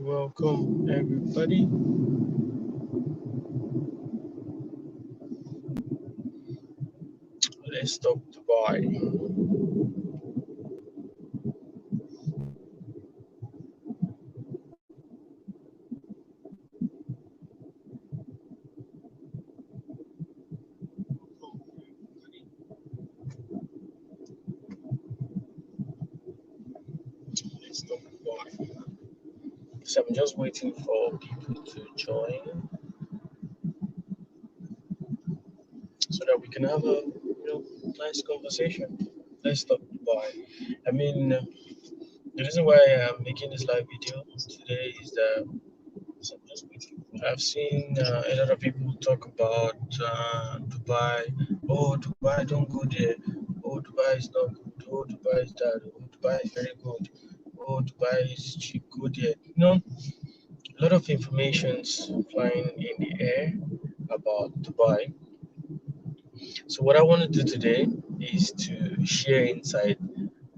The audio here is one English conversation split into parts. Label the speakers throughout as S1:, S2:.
S1: Welcome, everybody. Let's talk Dubai. Let's talk Dubai. So I'm just waiting for people to join so that we can have a nice conversation. Let's talk Dubai. I mean, the reason why I'm making this live video today is that so I'm just waiting. I've seen a lot of people talk about Dubai. Oh, Dubai, don't go there. Oh, Dubai is not good. Oh, Dubai is that. Oh, Dubai is very good. Oh, Dubai is cheap. Go there. A lot of information's flying in the air about Dubai. So what I want to do today is to share insight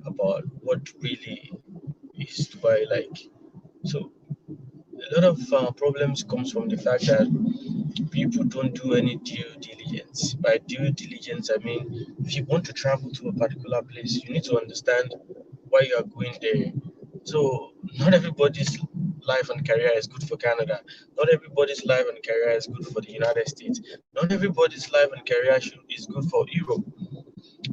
S1: about what really is Dubai like. So a lot of problems comes from the fact that people don't do any due diligence. By due diligence, I mean if you want to travel to a particular place, you need to understand why you are going there. So not everybody's life and career is good for Canada. Not everybody's life and career is good for the United States. Not everybody's life and career is good for Europe.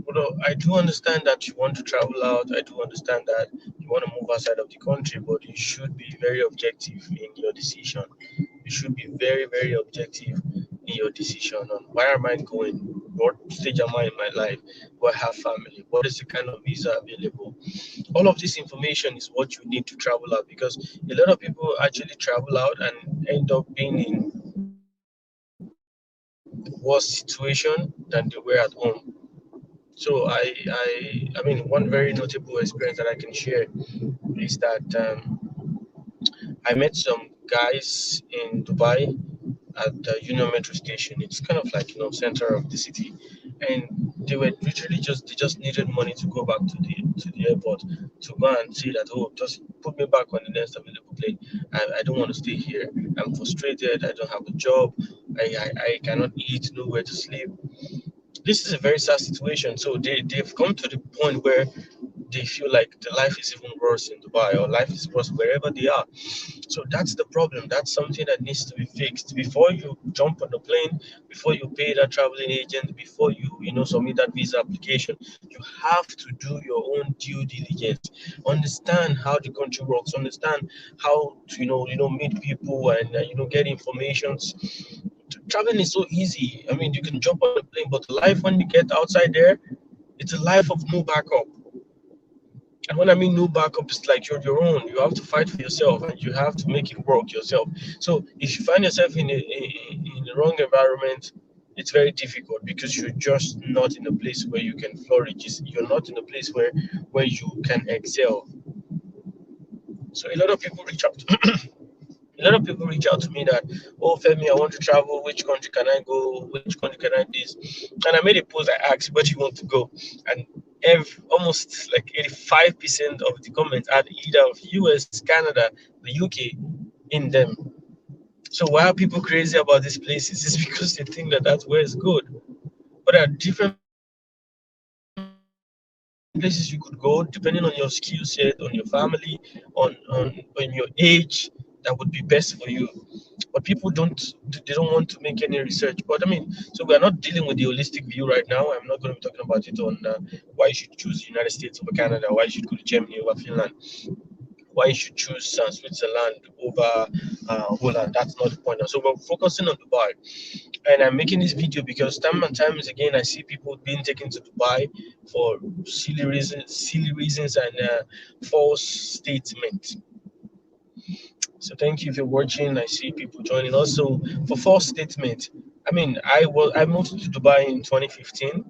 S1: Although I do understand that you want to travel out, I do understand that you want to move outside of the country, but you should be very objective in your decision. You should be very, very objective in your decision on where am I going, what stage am I in my life, do I have family, what is the kind of visa available. All of this information is what you need to travel out because a lot of people actually travel out and end up being in worse situation than they were at home. So I mean, one very notable experience that I can share is that I met some guys in Dubai at the Union Metro station. It's kind of like center of the city, and they just needed money to go back to the airport to go and say that, oh, just put me back on the next available plane. I don't want to stay here. I'm frustrated. I don't have a job. I cannot eat. Nowhere to sleep. This is a very sad situation. So they've come to the point where they feel like the life is even worse in Dubai or life is worse wherever they are. So that's the problem. That's something that needs to be fixed before you jump on the plane, before you pay that traveling agent, before you submit that visa application. You have to do your own due diligence. Understand how the country works. Understand how to meet people and get information. Traveling is so easy. I mean, you can jump on a plane, but life when you get outside there, it's a life of no backup. And when I mean no backup, it's like you're your own. You have to fight for yourself and you have to make it work yourself. So if you find yourself in the wrong environment, it's very difficult because you're just not in a place where you can flourish. You're not in a place where you can excel. So a lot of people reach out. A lot of people reach out to me that, oh, Femi, I want to travel. Which country can I go? Which country can I do this? And I made a post. I asked, where do you want to go? And almost like 85% of the comments are either of US, Canada, the UK in them. So why are people crazy about these places? It's because they think that that's where it's good. But there are different places you could go depending on your skill set, on your family, on your age. That would be best for you. But people don't want to make any research. But I mean, so we are not dealing with the holistic view right now. I'm not going to be talking about it on why you should choose the United States over Canada, why you should go to Germany over Finland, why you should choose Switzerland over Holland. That's not the point. So we're focusing on Dubai, and I'm making this video because time and time again I see people being taken to Dubai for silly reasons, and false statements. So thank you if you're watching. I see people joining. Also for false statement. I mean, I moved to Dubai in 2015,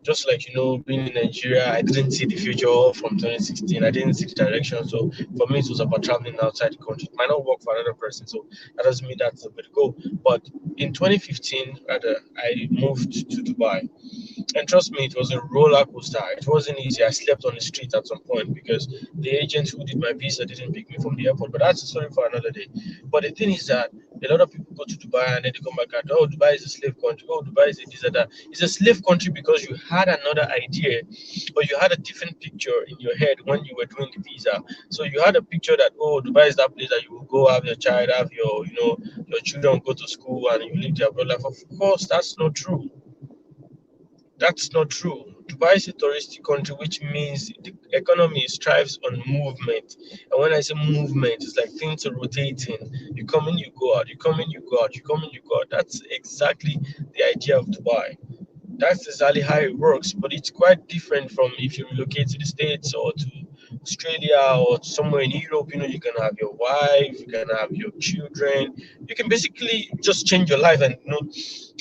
S1: Just like being in Nigeria, I didn't see the future from 2016. I didn't see the direction. So for me, it was about traveling outside the country. It might not work for another person, so that doesn't mean that's the way to go. But in 2015, rather, I moved to Dubai. And trust me, it was a roller coaster. It wasn't easy. I slept on the street at some point because the agent who did my visa didn't pick me from the airport. But that's a story for another day. But the thing is that a lot of people go to Dubai and then they come back and, oh, Dubai is a slave country. Oh, Dubai is a this and that. It's a slave country because you had another idea, or you had a different picture in your head when you were doing the visa. So you had a picture that, oh, Dubai is that place that you will go have your child, have your children go to school and you live their abroad life. Of course, that's not true. That's not true. Dubai is a touristic country, which means the economy strives on movement. And when I say movement, it's like things are rotating. You come in, you go out. You come in, you go out. You come in, you go out. That's exactly the idea of Dubai. That's exactly how it works, but it's quite different from if you relocate to the States or to Australia or somewhere in Europe. You can have your wife, you can have your children. You can basically just change your life and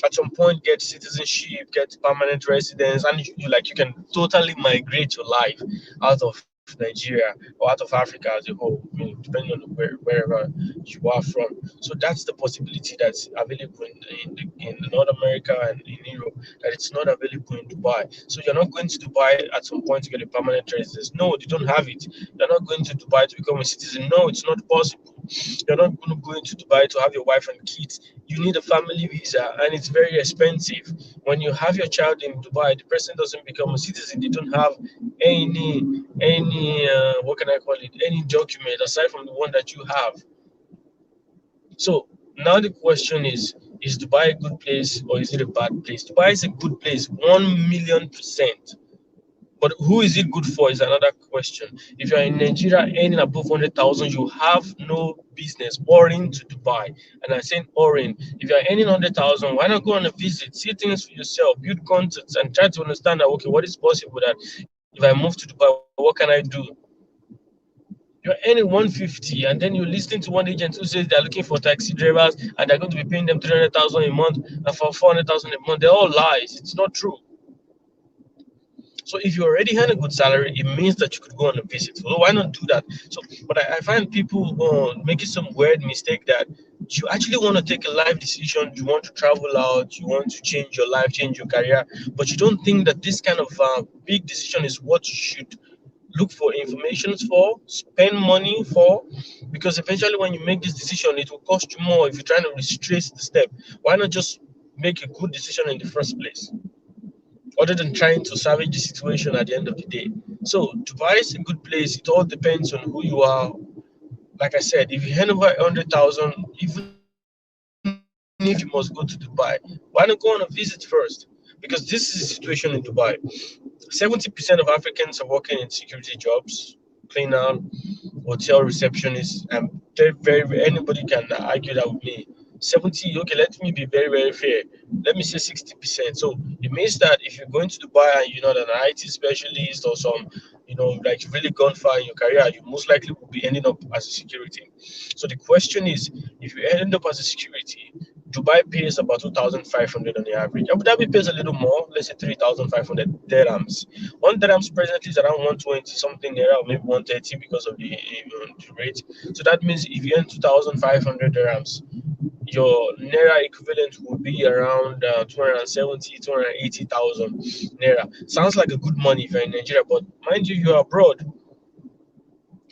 S1: at some point get citizenship, get permanent residence, and you can totally migrate your life out of Nigeria or out of Africa as a whole, depending on wherever you are from. So that's the possibility that's available in North America and in Europe, that it's not available in Dubai. So you're not going to Dubai at some point to get a permanent residence. No, they don't have it. You're not going to Dubai to become a citizen. No, it's not possible. You're not going to go into Dubai to have your wife and kids. You need a family visa, and it's very expensive. When you have your child in Dubai, the person doesn't become a citizen. They don't have any what can I call it? Any document aside from the one that you have. So now the question is Dubai a good place or is it a bad place? Dubai is a good place, 1,000,000%. But who is it good for is another question. If you're in Nigeria earning above 100,000, you have no business oring to Dubai. And I'm saying oring. If you're earning 100,000, why not go on a visit, see things for yourself, build contacts, and try to understand that, okay, what is possible that if I move to Dubai, what can I do? You're earning 150, and then you're listening to one agent who says they're looking for taxi drivers and they're going to be paying them 300,000 a month and for 400,000 a month. They're all lies. It's not true. So if you already had a good salary, it means that you could go on a visit. So why not do that? So, but I find people making some weird mistake that you actually want to take a life decision. You want to travel out. You want to change your life, change your career, but you don't think that this kind of big decision is what you should look for information for, spend money for, because eventually when you make this decision, it will cost you more if you're trying to retrace the step. Why not just make a good decision in the first place, other than trying to salvage the situation at the end of the day? So Dubai is a good place. It all depends on who you are. Like I said, if you hand over 100,000, even if you must go to Dubai, why not go on a visit first? Because this is the situation in Dubai. 70% of Africans are working in security jobs, cleaner, hotel receptionist, and anybody can argue that with me. 70, okay, let me be very, very fair. Let me say 60%. So it means that if you're going to Dubai and you're not an IT specialist or some, like you've really gone far in your career, you most likely will be ending up as a security. So the question is, if you end up as a security, Dubai pays about 2,500 on the average. Abu Dhabi pays a little more, let's say 3,500 dirhams. One dirhams presently is around 120 something naira, or maybe 130 because of the rate. So that means if you earn 2,500 dirhams, your naira equivalent would be around 270, 280,000 naira. Sounds like a good money if you're in Nigeria, but mind you, you're abroad.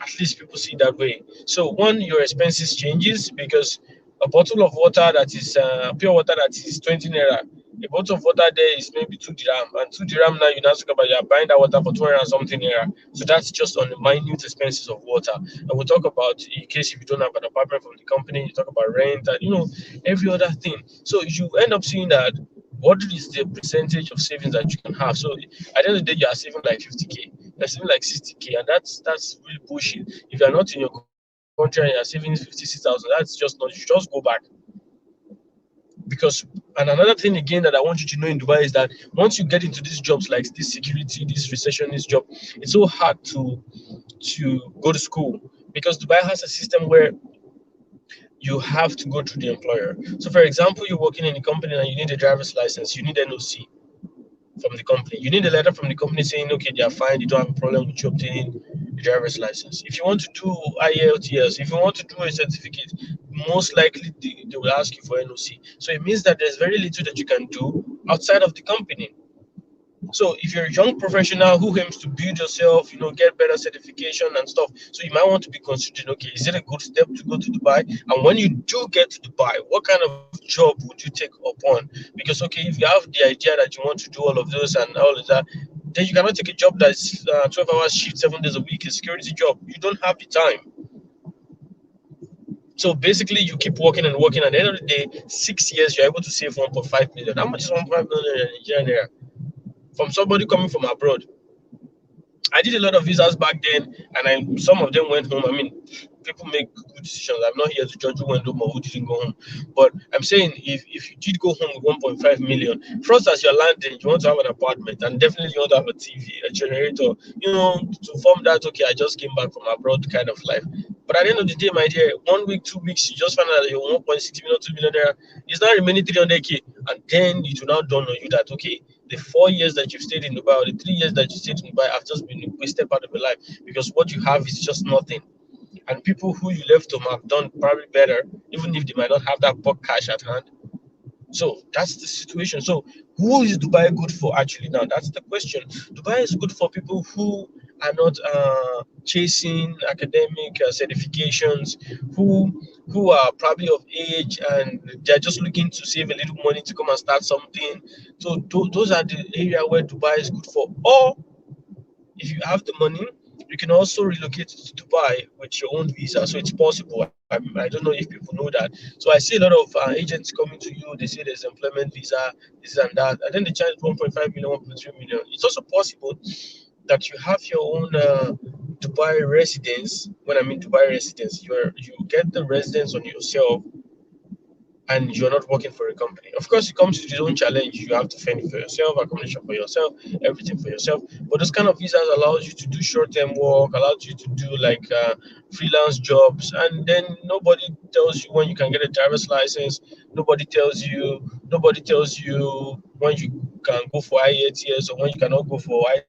S1: At least people see that way. So one, your expenses changes because a bottle of water that is pure water that is 20 naira, a bottle of water there is maybe 2 dirham, and 2 dirham now you now talk about you're buying that water for 200 and something naira. So that's just on the minute expenses of water. And we'll talk about in case if you don't have an apartment from the company, you talk about rent and every other thing. So you end up seeing that what is the percentage of savings that you can have. So at the end of the day, you are saving like 50K, you're saving like 60K, and that's really bullshit. If you're not in your country and you're saving 56,000, that's just not. You just go back. Because, and another thing again that I want you to know in Dubai is that once you get into these jobs like this security, this receptionist job, it's so hard to go to school because Dubai has a system where you have to go through the employer. So, for example, you're working in a company and you need a driver's license, you need NOC. from the company. You need a letter from the company saying, okay, they are fine, they don't have a problem with you obtaining a driver's license. If you want to do IELTS, if you want to do a certificate, most likely they will ask you for NOC. So it means that there's very little that you can do outside of the company. So if you're a young professional who aims to build yourself, get better certification and stuff, so you might want to be considering, okay, is it a good step to go to Dubai? And when you do get to Dubai, what kind of job would you take upon? Because okay, if you have the idea that you want to do all of those and all of that, then you cannot take a job that's 12 hours shift, 7 days a week, a security job. You don't have the time. So basically, you keep working and working. At the end of the day, 6 years, you're able to save 1.5 million. How much is 1.5 million in Nigeria? From somebody coming from abroad. I did a lot of visas back then, and some of them went home. I mean, people make good decisions. I'm not here to judge who went home or who didn't go home. But I'm saying if you did go home with 1.5 million, first as you're landing, you want to have an apartment, and definitely you want to have a TV, a generator, to form that, okay, I just came back from abroad kind of life. But at the end of the day, my dear, 1 week, 2 weeks, you just find out that you're 1.6 million, 2 million there. It's not remaining 300K. And then it will now dawn on you that, okay, the 4 years that you've stayed in Dubai or the 3 years that you stayed in Dubai have just been a wasted part of your life because what you have is just nothing. And people who you left home have done probably better, even if they might not have that bulk cash at hand. So that's the situation. So who is Dubai good for actually now? That's the question. Dubai is good for people who are not chasing academic certifications, who are probably of age and they're just looking to save a little money to come and start something. So those are the area where Dubai is good for. Or if you have the money, you can also relocate to Dubai with your own visa. So it's possible. I don't know if people know that. So I see a lot of agents coming to you. They say there's employment visa, this and that, and then they charge 1.5 million, 1.3 million. It's also possible that you have your own Dubai residence. When I mean Dubai residence, you get the residence on yourself and you're not working for a company. Of course, it comes with its own challenge. You have to fend for yourself, accommodation for yourself, everything for yourself. But those kind of visas allows you to do short-term work, allows you to do like freelance jobs, and then nobody tells you when you can get a driver's license. Nobody tells you when you can go for IELTS or when you cannot go for IELTS.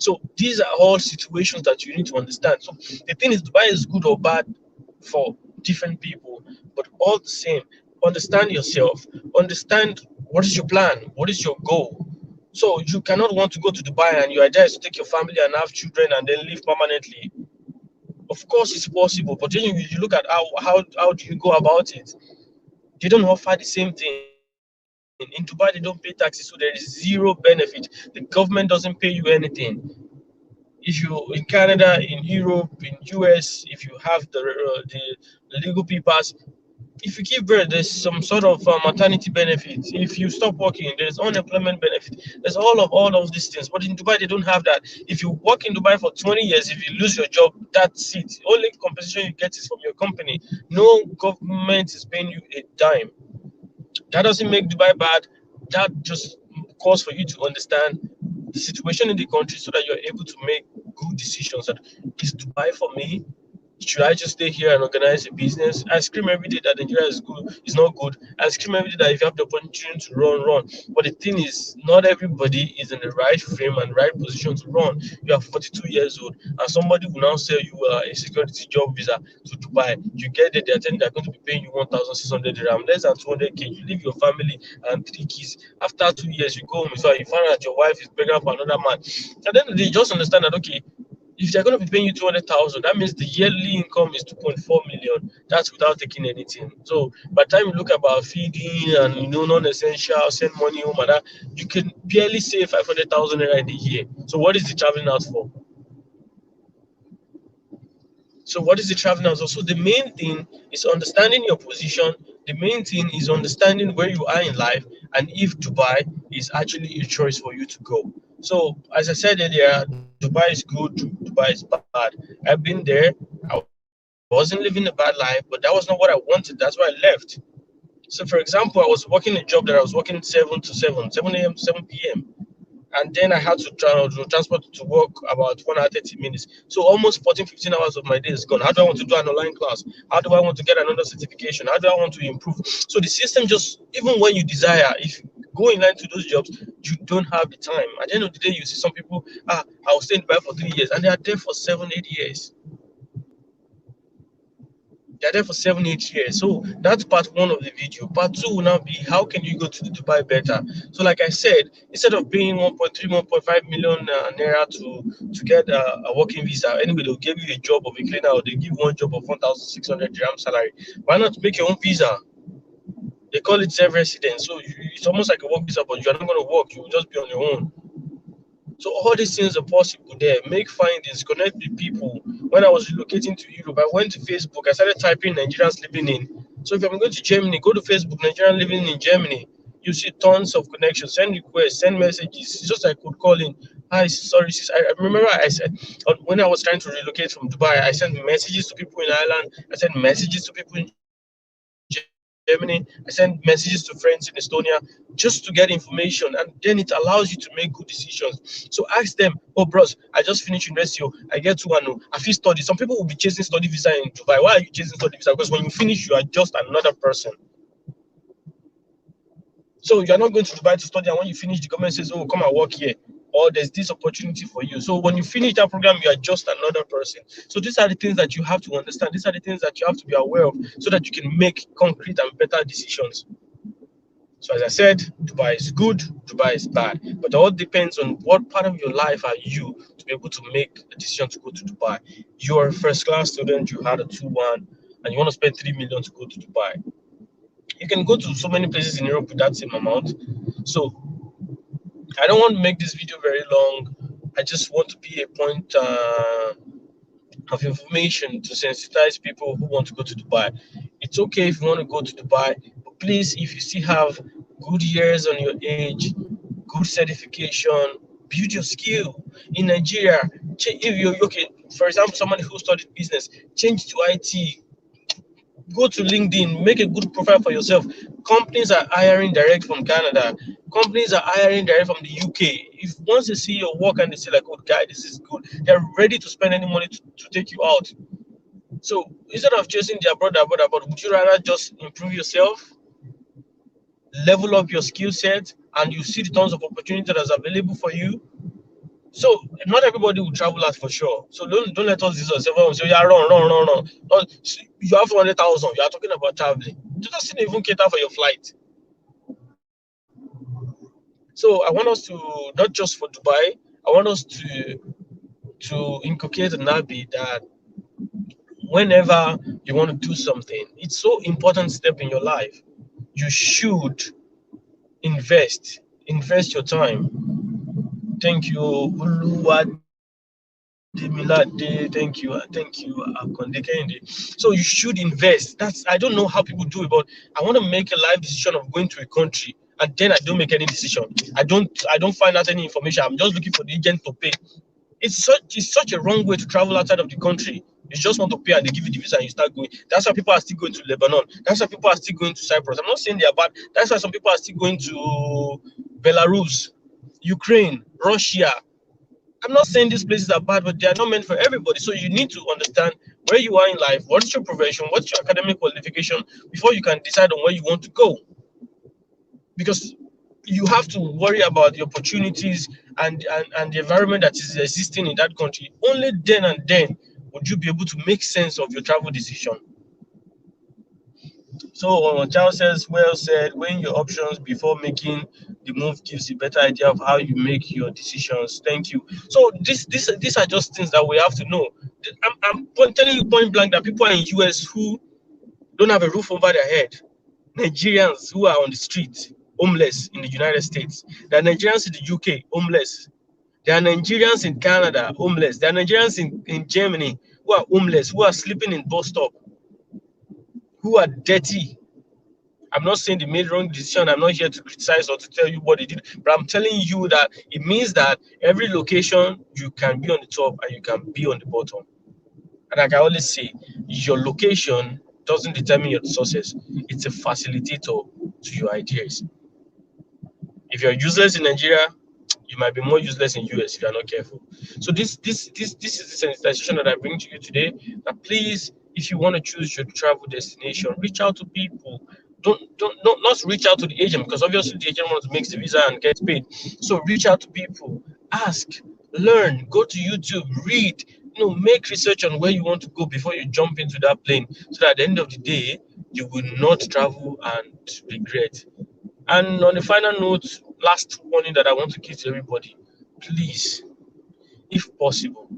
S1: So these are all situations that you need to understand. So the thing is, Dubai is good or bad for different people, but all the same, understand yourself, understand what is your plan, what is your goal. So you cannot want to go to Dubai and your idea is to take your family and have children and then live permanently. Of course, it's possible, but then you look at how do you go about it? They don't offer the same thing. In Dubai, they don't pay taxes, so there is zero benefit. The government doesn't pay you anything. If you in Canada, in Europe, in US, if you have the legal papers, if you give birth, there's some sort of maternity benefit. If you stop working, there's unemployment benefit. There's all of these things. But in Dubai, they don't have that. If you work in Dubai for 20 years, if you lose your job, that's it. Only compensation you get is from your company. No government is paying you a dime. That doesn't make Dubai bad. That just calls for you to understand the situation in the country so that you're able to make good decisions. That is Dubai for me? Should I just stay here and organize a business? I scream every day that Nigeria is good, is not good. I scream every day that if you have the opportunity to run, run. But the thing is, not everybody is in the right frame and right position to run. You are 42 years old, and somebody will now sell you a security job visa to Dubai. You get there, they're telling they're going to be paying you 1,600 dirham, less than 200K. You leave your family and 3 kids. After 2 years, you go home, so you find out your wife is pregnant for another man. And then they just understand that, okay, if they're going to be paying you 200,000, that means the yearly income is 2.4 million. That's without taking anything. So by the time you look about feeding and non-essential, send money home and that, you can barely save 500,000 naira in a year. So what is the traveling out for? So what is the traveling out for? So the main thing is understanding your position. The main thing is understanding where you are in life and if Dubai is actually a choice for you to go. So as I said earlier, Dubai is good, Dubai is bad. I've been there. I wasn't living a bad life, but that was not what I wanted. That's why I left. So for example, I was working a job that I was working 7 a.m. to 7 p.m. And then I had to transport to work about 1 hour 30 minutes. So almost 14, 15 hours of my day is gone. How do I want to do an online class? How do I want to get another certification? How do I want to improve? So the system just, even when you desire, if go in line to those jobs, you don't have the time. At the end of the day, you see some people, I will stay in Dubai for 3 years, and they are there for 7, 8 years. They're there for 7, 8 years. So that's part one of the video. Part two will now be how can you go to Dubai better? So, like I said, instead of paying 1.3, 1.5 million naira to get a working visa, anyway, they'll give you a job of a cleaner or they give one job of 1,600 dirham salary. Why not make your own visa? They call it self residence. So it's almost like a work visa, but you're not going to work. You will just be on your own. So all these things are possible there. Make findings, connect with people. When I was relocating to Europe, I went to Facebook. I started typing Nigerians living in. So if I'm going to Germany, go to Facebook, Nigerian living in Germany. You see tons of connections. Send requests, send messages. It's just like cold calling. Hi, sorry, sis. I remember I said when I was trying to relocate from Dubai, I sent messages to people in Ireland. I sent messages to people in Germany. I sent messages to friends in Estonia just to get information, and then it allows you to make good decisions. So ask them, oh bros, I just finished university, I get to one, I feel study. Some people will be chasing study visa in Dubai. Why are you chasing study visa? Because when you finish, you are just another person. So you're not going to Dubai to study, and when you finish, the government says, oh, come and work here, or there's this opportunity for you. So when you finish that program, you are just another person. So these are the things that you have to understand. These are the things that you have to be aware of so that you can make concrete and better decisions. So as I said, Dubai is good, Dubai is bad, but it all depends on what part of your life are you to be able to make a decision to go to Dubai. You're a first class student, you had a 2-1, and you want to spend 3 million to go to Dubai. You can go to so many places in Europe with that same amount. So I don't want to make this video very long. I just want to be a point of information to sensitize people who want to go to Dubai. It's okay if you want to go to Dubai, but please, if you still have good years on your age, good certification, build your skill. In Nigeria, if you're okay, for example, somebody who studied business, change to IT, go to LinkedIn, make a good profile for yourself. Companies are hiring direct from Canada. Companies are hiring direct from the UK. If once they see your work and they say like, "Oh, guy, this is good," they're ready to spend any money to take you out. So instead of chasing their brother, would you rather just improve yourself, level up your skill set, and you see the tons of opportunity that's available for you? So not everybody will travel out for sure. So don't let us this ourselves say, yeah, run. No, you have 100,000. You are talking about traveling. You just didn't even cater for your flight. So I want us to not just for Dubai. I want us to inculcate an habit that whenever you want to do something, it's so important step in your life. You should invest your time. Thank you, Uluwademilade. Thank you, Akonde Kehinde. So you should invest. That's I don't know how people do it, but I want to make a life decision of going to a country, and then I don't make any decision. I don't find out any information. I'm just looking for the agent to pay. It's such a wrong way to travel outside of the country. You just want to pay and they give you the visa and you start going. That's why people are still going to Lebanon. That's why people are still going to Cyprus. I'm not saying they are bad. That's why some people are still going to Belarus, Ukraine, Russia. I'm not saying these places are bad, but they are not meant for everybody. So you need to understand where you are in life, what's your profession, what's your academic qualification before you can decide on where you want to go. Because you have to worry about the opportunities and the environment that is existing in that country. Only then and then would you be able to make sense of your travel decision. So Charles says, well said, weighing your options before making the move gives you a better idea of how you make your decisions. Thank you. So these are just things that we have to know. I'm telling you point blank that people are in US who don't have a roof over their head. Nigerians who are on the street, homeless in the United States. There are Nigerians in the UK, homeless. There are Nigerians in Canada, homeless. There are Nigerians in Germany who are homeless, who are sleeping in bus stop, who are dirty. I'm not saying they made wrong decision. I'm not here to criticize or to tell you what they did, but I'm telling you that it means that every location you can be on the top and you can be on the bottom. And like I always say, your location doesn't determine your success. It's a facilitator to your ideas. If you're useless in Nigeria, you might be more useless in US if you're not careful. So this is the sensitization that I bring to you today. That please, if you want to choose your travel destination, reach out to people, Don't not reach out to the agent, because obviously the agent wants to make the visa and get paid. So reach out to people, ask, learn, go to YouTube, read, make research on where you want to go before you jump into that plane, so that at the end of the day you will not travel and regret. And on the final note, last warning that I want to give to everybody: please, if possible,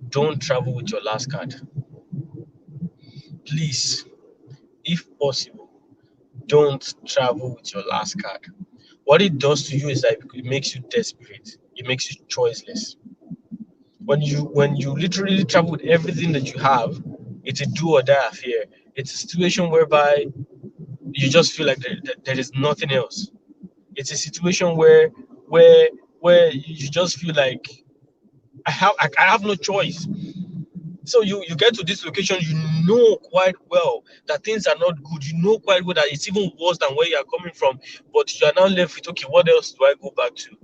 S1: don't travel with your last card. Please, if possible, don't travel with your last card. What it does to you is that it makes you desperate. It makes you choiceless. When you literally travel with everything that you have, it's a do or die affair. It's a situation whereby you just feel like there is nothing else. It's a situation where where you just feel like I have no choice. So you get to this location, you know quite well that things are not good. You know quite well that it's even worse than where you are coming from. But you are now left with, okay, what else do I go back to?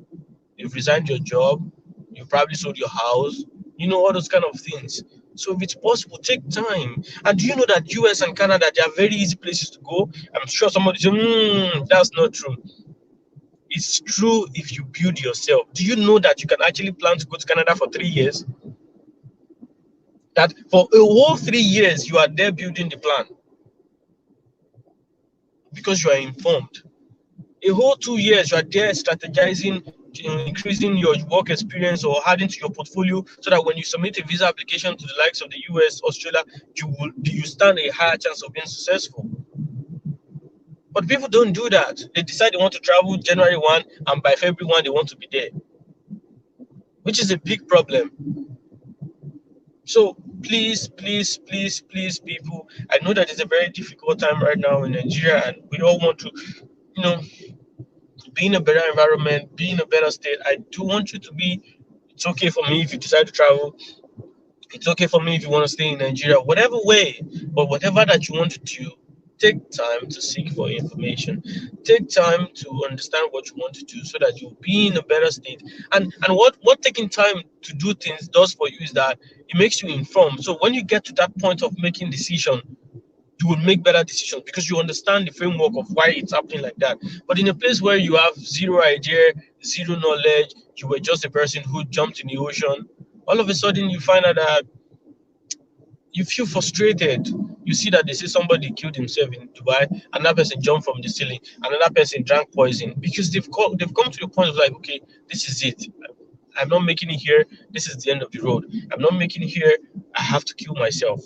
S1: You've resigned your job, you probably sold your house, all those kind of things. So if it's possible, take time. And do you know that US and Canada, they are very easy places to go? I'm sure somebody say, that's not true. It's true if you build yourself. Do you know that you can actually plan to go to Canada for 3 years? That for a whole 3 years, you are there building the plan because you are informed. A whole 2 years, you are there strategizing, increasing your work experience or adding to your portfolio, so that when you submit a visa application to the likes of the US, Australia, you stand a higher chance of being successful. But people don't do that. They decide they want to travel January 1, and by February 1, they want to be there, which is a big problem. So please, please, please, please, people, I know that it's a very difficult time right now in Nigeria, and we all want to, you know, be in a better environment, be in a better state. I do want you to be. It's okay for me if you decide to travel. It's okay for me if you want to stay in Nigeria, whatever way, but whatever that you want to do, take time to seek for information. Take time to understand what you want to do, so that you'll be in a better state. And what taking time to do things does for you is that it makes you informed. So when you get to that point of making decision, you will make better decisions because you understand the framework of why it's happening like that. But in a place where you have zero idea, zero knowledge, you were just a person who jumped in the ocean, all of a sudden you find out that you feel frustrated. You see that they say somebody killed himself in Dubai, another person jumped from the ceiling, another person drank poison, because they've come to a point of like, okay, this is it. I'm not making it here. This is the end of the road. I'm not making it here. I have to kill myself.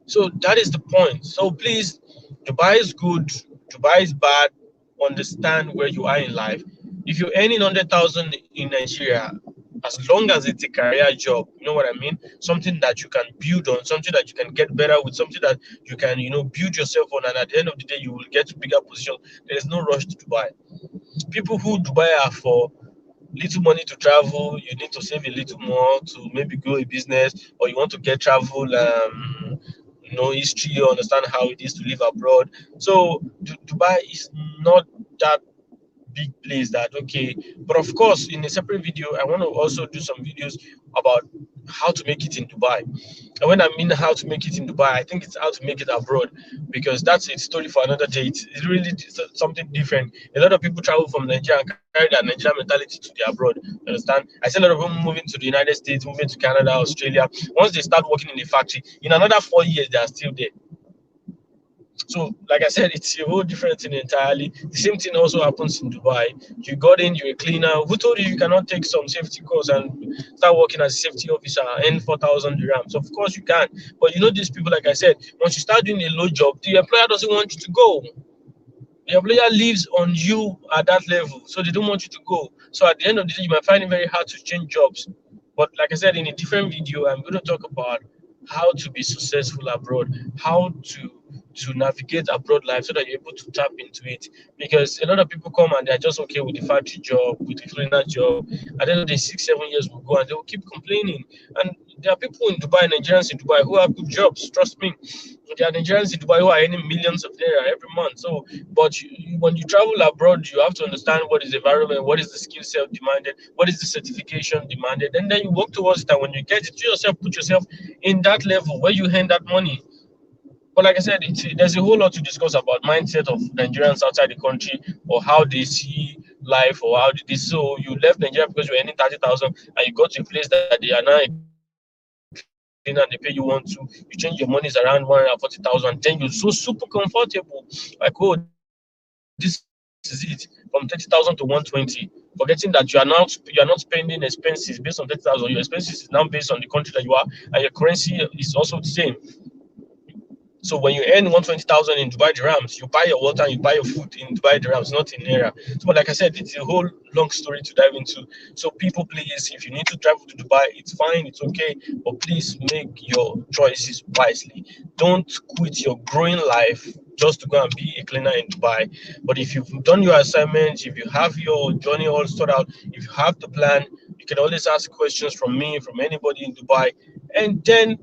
S1: So that is the point. So please, Dubai is good, Dubai is bad. Understand where you are in life. If you're earning 100,000 in Nigeria, as long as it's a career job, you know what I mean? Something that you can build on, something that you can get better with, something that you can, build yourself on, and at the end of the day, you will get to bigger position. There is no rush to Dubai. People who Dubai are for little money to travel, you need to save a little more to maybe grow a business, or you want to get travel history, or understand how it is to live abroad. So Dubai is not that big place that, okay. But of course, in a separate video, I want to also do some videos about how to make it in Dubai. And when I mean how to make it in Dubai, I think it's how to make it abroad, because that's a story for another day. It's really something different. A lot of people travel from Nigeria and carry that Nigerian mentality to the abroad. You understand? I see a lot of people moving to the United States, moving to Canada, Australia. Once they start working in the factory, in another 4 years, they are still there. So, like I said, it's a whole different thing entirely. The same thing also happens in Dubai. You got in, you're a cleaner. Who told you cannot take some safety course and start working as a safety officer and earn 4,000 dirhams? Of course you can. But these people, like I said, once you start doing a low job, the employer doesn't want you to go. The employer lives on you at that level, so they don't want you to go. So at the end of the day, you might find it very hard to change jobs. But like I said, in a different video, I'm going to talk about how to be successful abroad, how to navigate abroad life, so that you're able to tap into it. Because a lot of people come and they're just okay with the factory job, with the cleaner job. At the end of the 6, 7 years will go and they will keep complaining. And there are people in Dubai, Nigerians in Dubai, who have good jobs. Trust me. There are Nigerians in Dubai who are earning millions of naira every month. So, but when you travel abroad, you have to understand what is the environment, what is the skill set demanded, what is the certification demanded, and then you work towards that. When you get it, you yourself put yourself in that level where you earn that money. But like I said, there's a whole lot to discuss about mindset of Nigerians outside the country, or how they see life, or how did they. So you left Nigeria because you're earning 30,000, and you got to a place that they are now a cleaner and they pay you 1, 2. You change your monies around 140,000, then you're so super comfortable. Like, oh, this is it. From 30,000 to 120, forgetting that you are not spending expenses based on 30,000. Your expenses is now based on the country that you are, and your currency is also the same. So when you earn 120,000 in Dubai dirhams, you buy your water and you buy your food in Dubai dirhams, not in naira. So, but like I said, it's a whole long story to dive into. So people, please, if you need to travel to Dubai, it's fine, it's okay, but please make your choices wisely. Don't quit your growing life just to go and be a cleaner in Dubai. But if you've done your assignments, if you have your journey all sorted out, if you have the plan, you can always ask questions from me, from anybody in Dubai, and then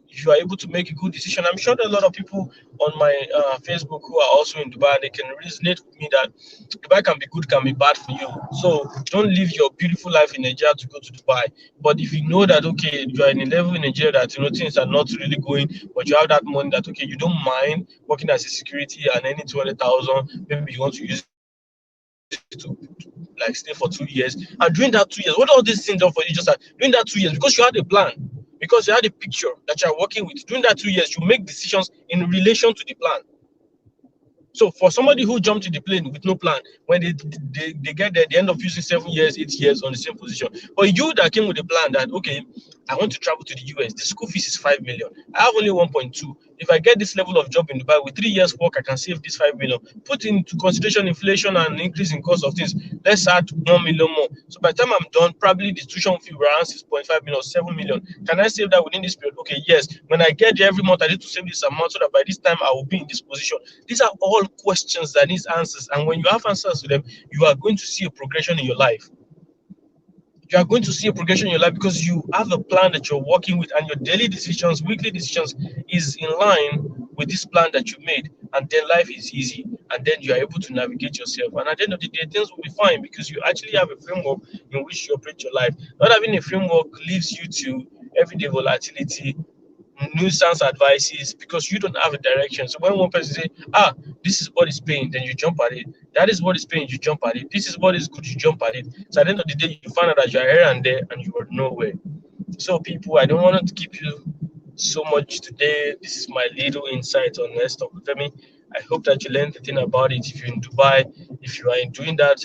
S1: if you are able to make a good decision. I'm sure there are a lot of people on my Facebook who are also in Dubai. They can resonate with me that Dubai can be good, can be bad for you. So don't live your beautiful life in Nigeria to go to Dubai. But if you know that, okay, you are in a level in Nigeria that things are not really going, but you have that money that, okay, you don't mind working as a security and any 200,000, maybe you want to use it to like stay for 2 years. And during that 2 years, what all these things done for you? Just that during that 2 years, because you had a plan, because you had a picture that you are working with. During that 2 years, you make decisions in relation to the plan. So for somebody who jumped in the plane with no plan, when they get there, they end up using 7 years, 8 years on the same position. But you that came with a plan that, okay, I want to travel to the US. The school fees is 5 million. I have only 1.2. If I get this level of job in Dubai with 3 years work, I can save this 5 million. Put into consideration inflation and increase in cost of things. Let's add 1 million more. So by the time I'm done, probably the tuition fee will around 6.5 million, 7 million. Can I save that within this period? Okay, yes. When I get there every month, I need to save this amount so that by this time I will be in this position. These are all questions that need answers. And when you have answers to them, you are going to see a progression in your life. You are going to see a progression in your life because you have a plan that you're working with, and your daily decisions, weekly decisions is in line with this plan that you made. And then life is easy, and then you are able to navigate yourself. And at the end of the day, things will be fine because you actually have a framework in which you operate your life. Not having a framework leaves you to everyday volatility, nuisance advices, because you don't have a direction. So when one person say, this is what is paying, then you jump at it. That is what is paying, you jump at it. This is what is good, you jump at it. So at the end of the day, you find out that you are here and there and you are nowhere. So people, I don't want to keep you so much today. This is my little insight on Let's Talk with Me. I hope that you learned a thing about it. If you're in Dubai, if you are in doing that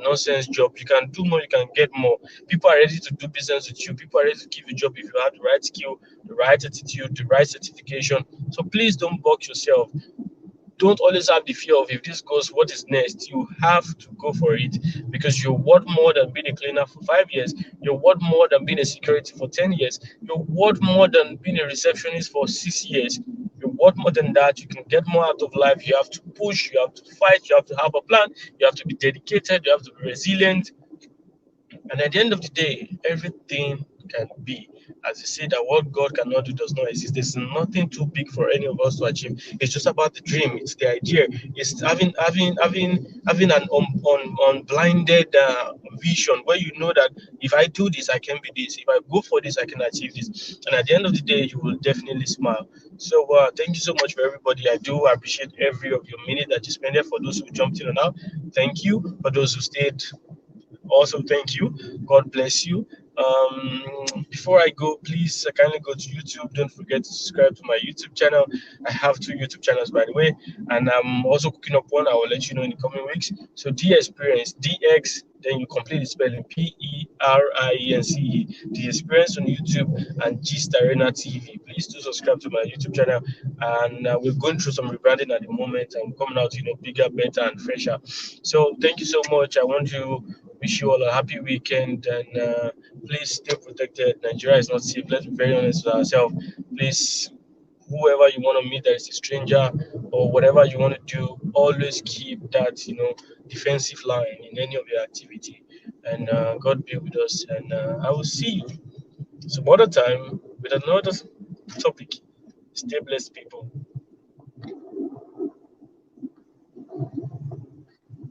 S1: nonsense job, you can do more, you can get more. People are ready to do business with you. People are ready to give you a job if you have the right skill, the right attitude, the right certification. So please don't box yourself. Don't always have the fear of if this goes, what is next? You have to go for it because you're worth more than being a cleaner for 5 years. You're worth more than being a security for 10 years. You're worth more than being a receptionist for 6 years. You're worth more than that. You can get more out of life. You have to push, you have to fight, you have to have a plan, you have to be dedicated, you have to be resilient, and at the end of the day, everything can be. As they say, that what God cannot do does not exist. There's nothing too big for any of us to achieve. It's just about the dream. It's the idea. It's having an unblinded vision where you know that if I do this, I can be this. If I go for this, I can achieve this. And at the end of the day, you will definitely smile. So thank you so much for everybody. I do appreciate every of your minute that you spend there. For those who jumped in and out, thank you. For those who stayed, also, thank you. God bless you. Before I go, please kindly go to YouTube. Don't forget to subscribe to my YouTube channel. I have two YouTube channels, by the way, and I'm also cooking up one. I will let you know in the coming weeks. So, D Experience, DX, then you complete the spelling Perience, The Experience on YouTube, and Gist Arena TV. Please do subscribe to my YouTube channel. And we're going through some rebranding at the moment and coming out, bigger, better, and fresher. So, thank you so much. I want to wish you all a happy weekend, and please stay protected. Nigeria is not safe. Let's be very honest with ourselves. Please, whoever you want to meet that is a stranger or whatever you want to do, always keep that defensive line in any of your activity. And God be with us. And I will see you some other time with another topic. Stay blessed, people.